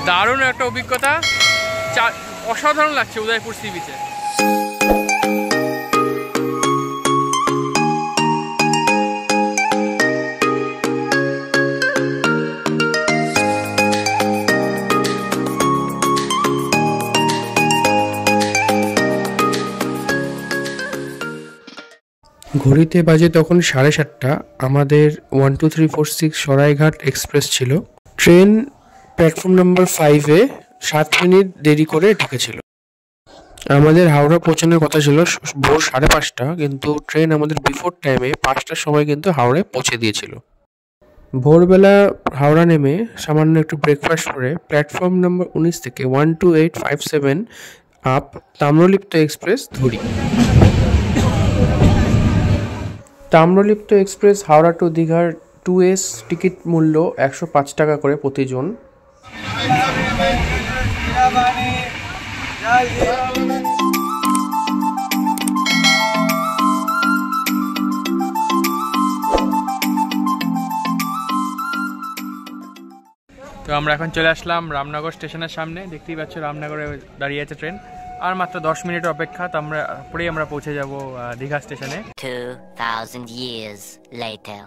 দারুণ একটা অভিজ্ঞতা, অসাধারণ লাগছে উদয়পুর সি বিচে। ঘড়িতে বাজে তখন 7:30। আমাদের 1 2 3 4 6 সরাইঘাট এক্সপ্রেস ছিল। ট্রেন প্ল্যাটফর্ম নাম্বার 5-এ 7 মিনিট দেরি করে ঢুকেছিল। আমাদের হাওড়া পৌঁছানোর কথা ছিল ভোর 5:30, কিন্তু ট্রেন আমাদের বিফোর টাইমে 5টার সময় কিন্তু হাওড়ায় পৌঁছে দিয়েছিল। ভোরবেলা হাওড়া নেমে সামান্য একটু ব্রেকফাস্ট করে প্ল্যাটফর্ম নাম্বার 19 থেকে 1 2 8 5 7 আপ তাম্রলিপ্ত এক্সপ্রেস ধরি। তাম্রলিপ্ত এক্সপ্রেস হাওড়া টু দীঘার 2S টিকিট মূল্য 105 টাকা করে প্রতিজন। তো আমরা এখন চলে আসলাম রামনগর স্টেশনের সামনে। দেখতেই পাচ্ছ রামনগরে দাঁড়িয়ে আছে ট্রেন, আর মাত্র 10 মিনিটের অপেক্ষা। তো আমরা পৌঁছে যাব দীঘা স্টেশনে। 2000 years later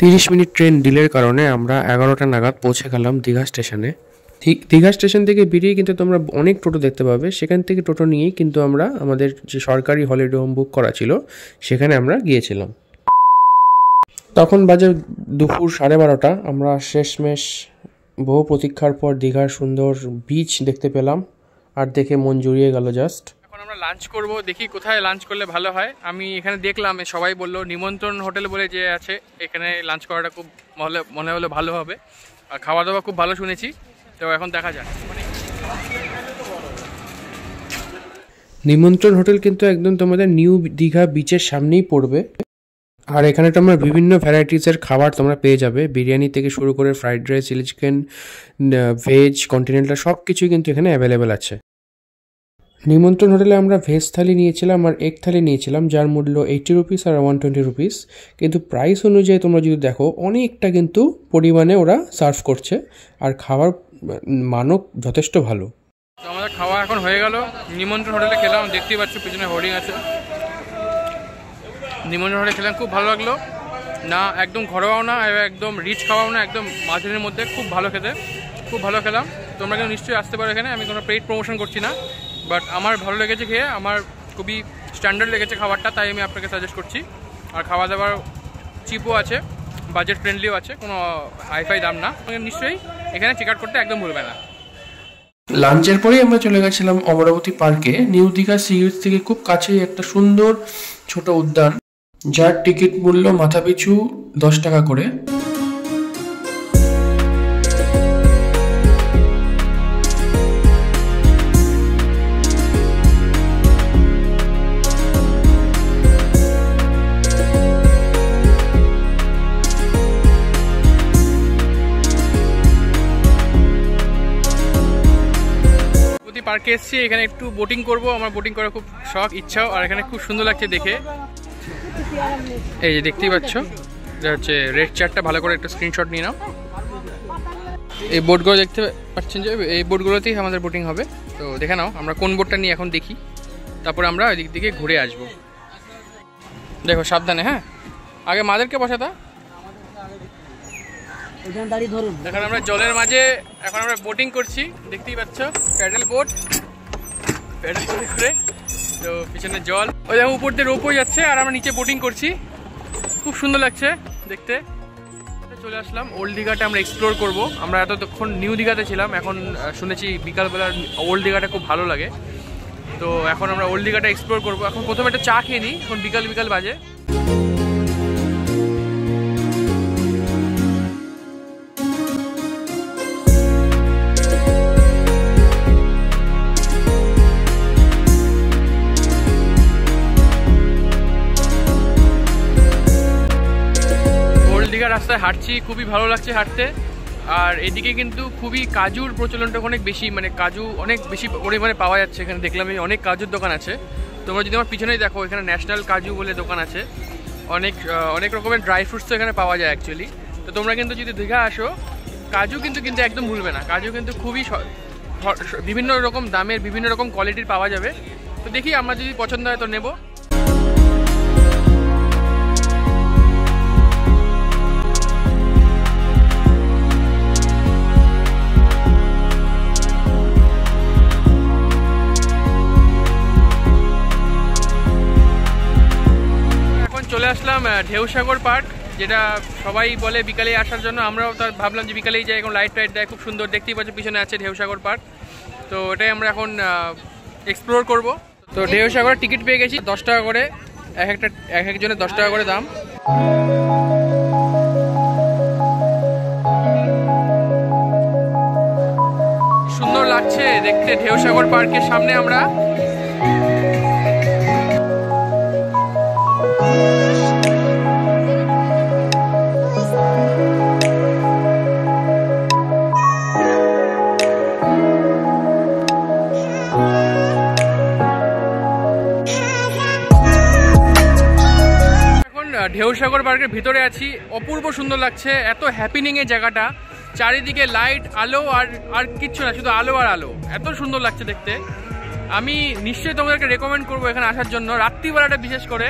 30 মিনিট ট্রেন ডিলের কারণে আমরা 11টা নাগাদ পৌঁছে গেলাম দীঘা স্টেশনে। দীঘা স্টেশন থেকে বেরিয়ে কিন্তু তোমরা অনেক টোটো দেখতে পাবে। সেখান থেকে টোটো নিয়েই কিন্তু আমরা আমাদের যে সরকারি হলিডে হোম বুক করা ছিল সেখানে আমরা গিয়েছিলাম। তখন বাজে দুপুর 12:30। আমরা শেষমেশ বহু প্রতীক্ষার পর দীঘার সুন্দর বিচ দেখতে পেলাম, আর দেখে মন জুড়িয়ে গেল জাস্ট। এখন আমরা লাঞ্চ করব, দেখি কোথায় লাঞ্চ করলে ভালো হয়। আমি এখানে দেখলাম সবাই বললো নিমন্ত্রণ হোটেল বলে যে আছে, এখানে লাঞ্চ করাটা খুব মনে হলো ভালো হবে, আর খাওয়া দাওয়া খুব ভালো শুনেছি। তো এখন দেখা যাক। নিমন্ত্রণ হোটেল কিন্তু একদম তোমাদের নিউ দীঘা বিচের সামনেই পড়বে, আর এখানে তোমরা বিভিন্ন ভ্যারাইটিসের খাবার তোমরা পেয়ে যাবে। বিরিয়ানি থেকে শুরু করে fried rice, chilli chicken, veg, continental সব কিছুই কিন্তু এখানে অ্যাভেলেবেল আছে। নিমন্ত্রণ হোটেলে আমরা ভেজ থালি নিয়েছিলাম আর এগ থালি নিয়েছিলাম, যার মূল্য 80 রুপিস আর 120 রুপিস। কিন্তু প্রাইস অনুযায়ী তোমরা যদি দেখো অনেকটা কিন্তু পরিমাণে ওরা সার্ভ করছে, আর খাবার মানও যথেষ্ট ভালো। তো আমাদের খাওয়া এখন হয়ে গেল। নিমন্ত্রণ হোটেলে খেলাম, দেখতেই পাচ্ছ পিছনে হোর্ডিং আছে। নিমন্ত্রণ হোটেলে খেলাম, খুব ভালো লাগলো। না একদম ঘরোয়াও না, একদম রিচ খাওয়াও না, একদম মাঝারির মধ্যে, খুব ভালো খেতে, খুব ভালো খেলাম। তোমরা কিন্তু নিশ্চয়ই আসতে পারো এখানে। আমি কোনো পেইড প্রমোশন করছি না, বাট আমার ভালো লেগেছে খেয়ে, আমার খুবই স্ট্যান্ডার্ড লেগেছে খাবারটা, তাই আমি আপনাকে সাজেস্ট করছি। আর খাওয়া দাওয়ার চিপও আছে, বাজেট ফ্রেন্ডলিও আছে, কোনো হাইফাই দাম না। নিশ্চয়ই এখানে চেক আউট করতে একদম ভুলবে না। লাঞ্চের পরেই আমরা চলে গেছিলাম অমরাবতী পার্কে। নিউ দীঘা সি বিচ থেকে খুব কাছেই একটা সুন্দর ছোট উদ্যান, যার টিকিট মূল্য মাথাপিছু 10 টাকা করে। পার্কে এসেছি, এখানে একটু বোটিং করব। আমার বোটিং করার খুব শখ, ইচ্ছাও, আর এখানে খুব সুন্দর লাগছে দেখে। এই যে দেখতেই পাচ্ছ, এটা হচ্ছে রেড চার্টটা, ভালো করে একটা স্ক্রিনশট নিয়ে নাও। এই বোটগুলো দেখতে পাচ্ছেন যে এই বোটগুলোতেই আমাদের বোটিং হবে। তো দেখে নাও আমরা কোন বোটটা নিয়ে এখন দেখি, তারপর আমরা ওই দিক থেকে ঘুরে আসবো। দেখো সাবধানে, হ্যাঁ, আগে মাদেরকে বসাতা। এখন আমরা জলের মাঝে এখন আমরা বোটিং করছি, দেখতেই পাচ্ছ প্যাডেল বোট, প্যাডেল করে করে। তো পিছনে জল, ওই দেখো উপর দিয়ে রোপও যাচ্ছে, আর আমরা নিচে বোটিং করছি, খুব সুন্দর লাগছে দেখতে। চলে আসলাম ওল্ড দীঘাটা আমরা এক্সপ্লোর করব। আমরা এতক্ষণ নিউ দীঘাতে ছিলাম, এখন শুনেছি বিকালবেলা ওল্ড দীঘাটা খুব ভালো লাগে। তো এখন আমরা ওল্ড দীঘাটা এক্সপ্লোর করব। এখন প্রথমে একটা চা খেয়ে নিই, এখন বিকাল বাজে। রাস্তায় হাঁটছি, খুবই ভালো লাগছে হাঁটতে। আর এদিকে কিন্তু খুবই কাজুর প্রচলনটা অনেক বেশি, মানে কাজু অনেক বেশি পরিমাণে পাওয়া যাচ্ছে এখানে। দেখলাম এই অনেক কাজুর দোকান আছে। তোমরা যদি আমার পিছনেই দেখো, এখানে ন্যাশনাল কাজু বলে দোকান আছে। অনেক রকমের ড্রাই ফ্রুটসও এখানে পাওয়া যায় অ্যাকচুয়ালি। তো তোমরা কিন্তু যদি দীঘা আসো, কাজু কিন্তু একদম ভুলবে না। কাজু কিন্তু খুবই বিভিন্ন রকম দামের বিভিন্ন রকম কোয়ালিটির পাওয়া যাবে। তো দেখি আমরা যদি পছন্দ হয় তো নেব। এখন চলে আসলাম ঢেউসাগর পার্ক, যেটা সবাই বলে বিকালে আসার জন্য। আমরাও তার ভাবলাম যে বিকালেই যাই, এখন লাইট টাইট দেয় খুব সুন্দর, দেখতেই পাচ্ছ পিছনে আছে ঢেউসাগর পার্ক। তো এটাই আমরা এখন এক্সপ্লোর করব। তো ঢেউসাগরের টিকিট পেয়ে গেছি 10 টাকা করে, এক একজনের 10 টাকা করে দাম। সুন্দর লাগছে দেখতে ঢেউসাগর পার্কের সামনে আমরা। ঢেউসাগর পার্কের ভিতরে আছি, অপূর্ব সুন্দর লাগছে, এত হ্যাপিনিং এর জায়গাটা, চারিদিকে লাইট আলো আর কিচ্ছু না, শুধু আলো আর আলো, এত সুন্দর লাগছে দেখতে। আমি নিশ্চয়ই তোমাদেরকে রেকমেন্ড করবো এখানে আসার জন্য, রাত্রিবেলাটা বিশেষ করে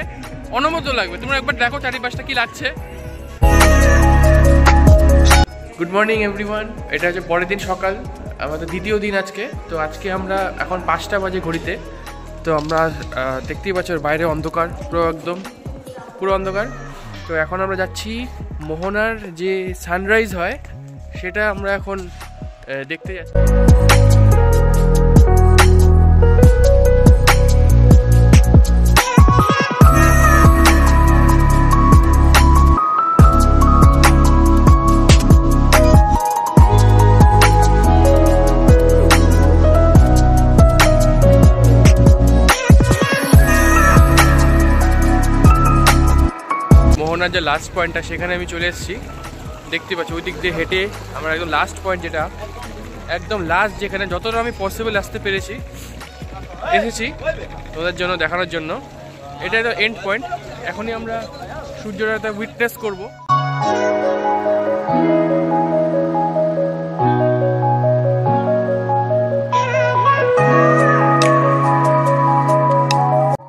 অনবদ্য লাগবে। তোমরা একবার দেখো চারিপাশটা কি লাগছে। গুড মর্নিং এভরিওয়ান, এটা হচ্ছে পরের দিন সকাল, আমাদের দ্বিতীয় দিন আজকে। তো আজকে আমরা এখন 5টা বাজে ঘড়িতে। তো আমরা দেখতেই পাচ্ছ বাইরে অন্ধকার, পুরো অন্ধকার। তো এখন আমরা যাচ্ছি মোহনার যে সানরাইজ হয় সেটা আমরা এখন দেখতে যাচ্ছি। মোহনার যে লাস্ট পয়েন্টটা সেখানে আমি চলে এসেছি, দেখতে পাচ্ছি ওই দিক দিয়ে হেঁটে আমরা একদম লাস্ট পয়েন্ট, যেটা একদম লাস্ট, যেখানে যতটা আমি পসিবল আসতে পেরেছি এসেছি তোমাদের জন্য দেখানোর জন্য। এটা তো এন্ড পয়েন্ট, এখনই আমরা সূর্যটা উইটনেস করব।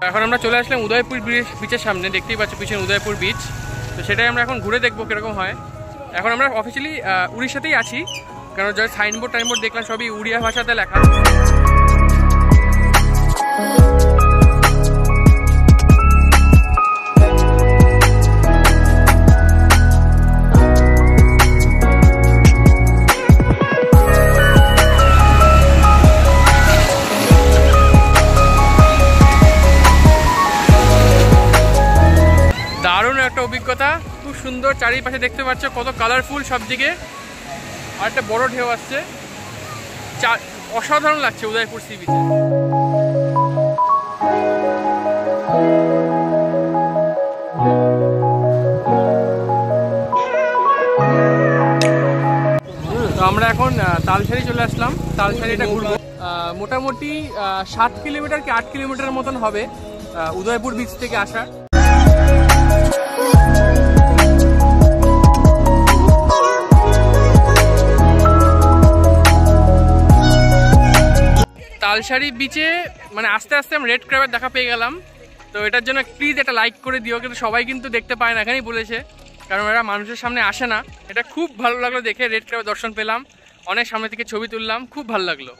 এখন আমরা চলে আসলাম উদয়পুর বিচের সামনে, দেখতেই পাচ্ছ পিছনে উদয়পুর বিচ। তো সেটাই আমরা এখন ঘুরে দেখবো কিরকম হয়। এখন আমরা অফিসিয়ালি উড়িষ্যাতেই আছি, কারণ যা সাইনবোর্ড দেখলাম সবই উড়িয়া ভাষাতে লেখা। দারুণ একটা অভিজ্ঞতা, খুব সুন্দর, চারিপাশে দেখতে পাচ্ছ কত কালারফুল সব দিকে, আর একটা বড় ঢেউ আসছে, অসাধারণ লাগছে উদয়পুর সি বিচে। তো আমরা এখন তালসারি চলে আসলাম, তালসারিটা ঘুরবো। মোটামুটি 7 কিলোমিটার কি 8 কিলোমিটার মতন হবে উদয়পুর বিচ থেকে আসা। তালসারি বিচে মানে আস্তে আস্তে আমি রেড ক্র্যাবের দেখা পেয়ে গেলাম। তো এটার জন্য প্লিজ একটা লাইক করে দিও, কিন্তু সবাই কিন্তু দেখতে পায় না, এখানেই বলেছে, কারণ এরা মানুষের সামনে আসে না। এটা খুব ভালো লাগলো দেখে, রেড ক্র্যাবের দর্শন পেলাম, অনেক সামনে থেকে ছবি তুললাম, খুব ভালো লাগলো।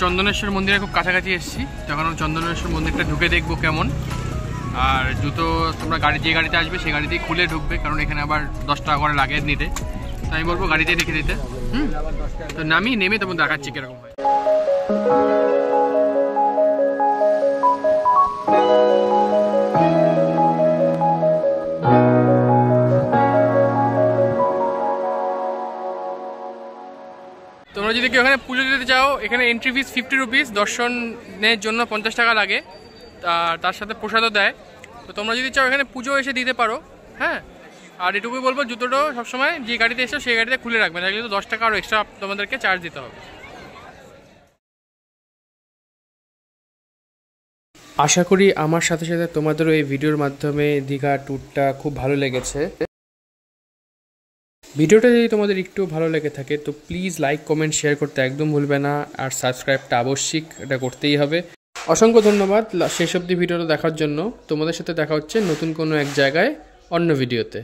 চন্দনেশ্বর মন্দিরের খুব কাছাকাছি এসেছি, যখন চন্দনেশ্বর মন্দিরটা ঢুকে দেখবো কেমন। আর জুতো তোমরা যে গাড়িতে আসবে সেই গাড়িতেই খুলে ঢুকবে, কারণ এখানে আবার 10 টাকা করে লাগে নিতে। তো আমি বলবো গাড়িতেই রেখে দিতে। তো নেমে তোমার দেখাচ্ছি কিরকম হয়। তোমরা যদি কেউ এখানে পুজো দিতে চাও, এখানে এন্ট্রি ফিস 50 রুপিস, দর্শনের জন্য 50 টাকা লাগে, আর তার সাথে প্রসাদও দেয়। তো তো তোমরা যদি চাও এখানে পুজো এসে দিতে পারো। হ্যাঁ, আর এটুকুই বলবো, জুতোটাও সবসময় যে গাড়িতে এসো সেই গাড়িতে খুলে রাখবে, তাহলে তো 10 টাকা আরও এক্সট্রা তোমাদেরকে চার্জ দিতে হবে। আশা করি আমার সাথে সাথে তোমাদেরও এই ভিডিওর মাধ্যমে দীঘা ট্যুরটা খুব ভালো লেগেছে। ভিডিওটা যদি তোমাদের একটু ভালো লেগে থাকে তো প্লিজ লাইক কমেন্ট শেয়ার করতে একদম ভুলবে না, আর সাবস্ক্রাইবটা আবশ্যিক, এটা করতেই হবে। অসংখ্য ধন্যবাদ শেষ অবধি ভিডিওটা দেখার জন্য। তোমাদের সাথে দেখা হচ্ছে নতুন কোনো এক জায়গায় অন্য ভিডিওতে।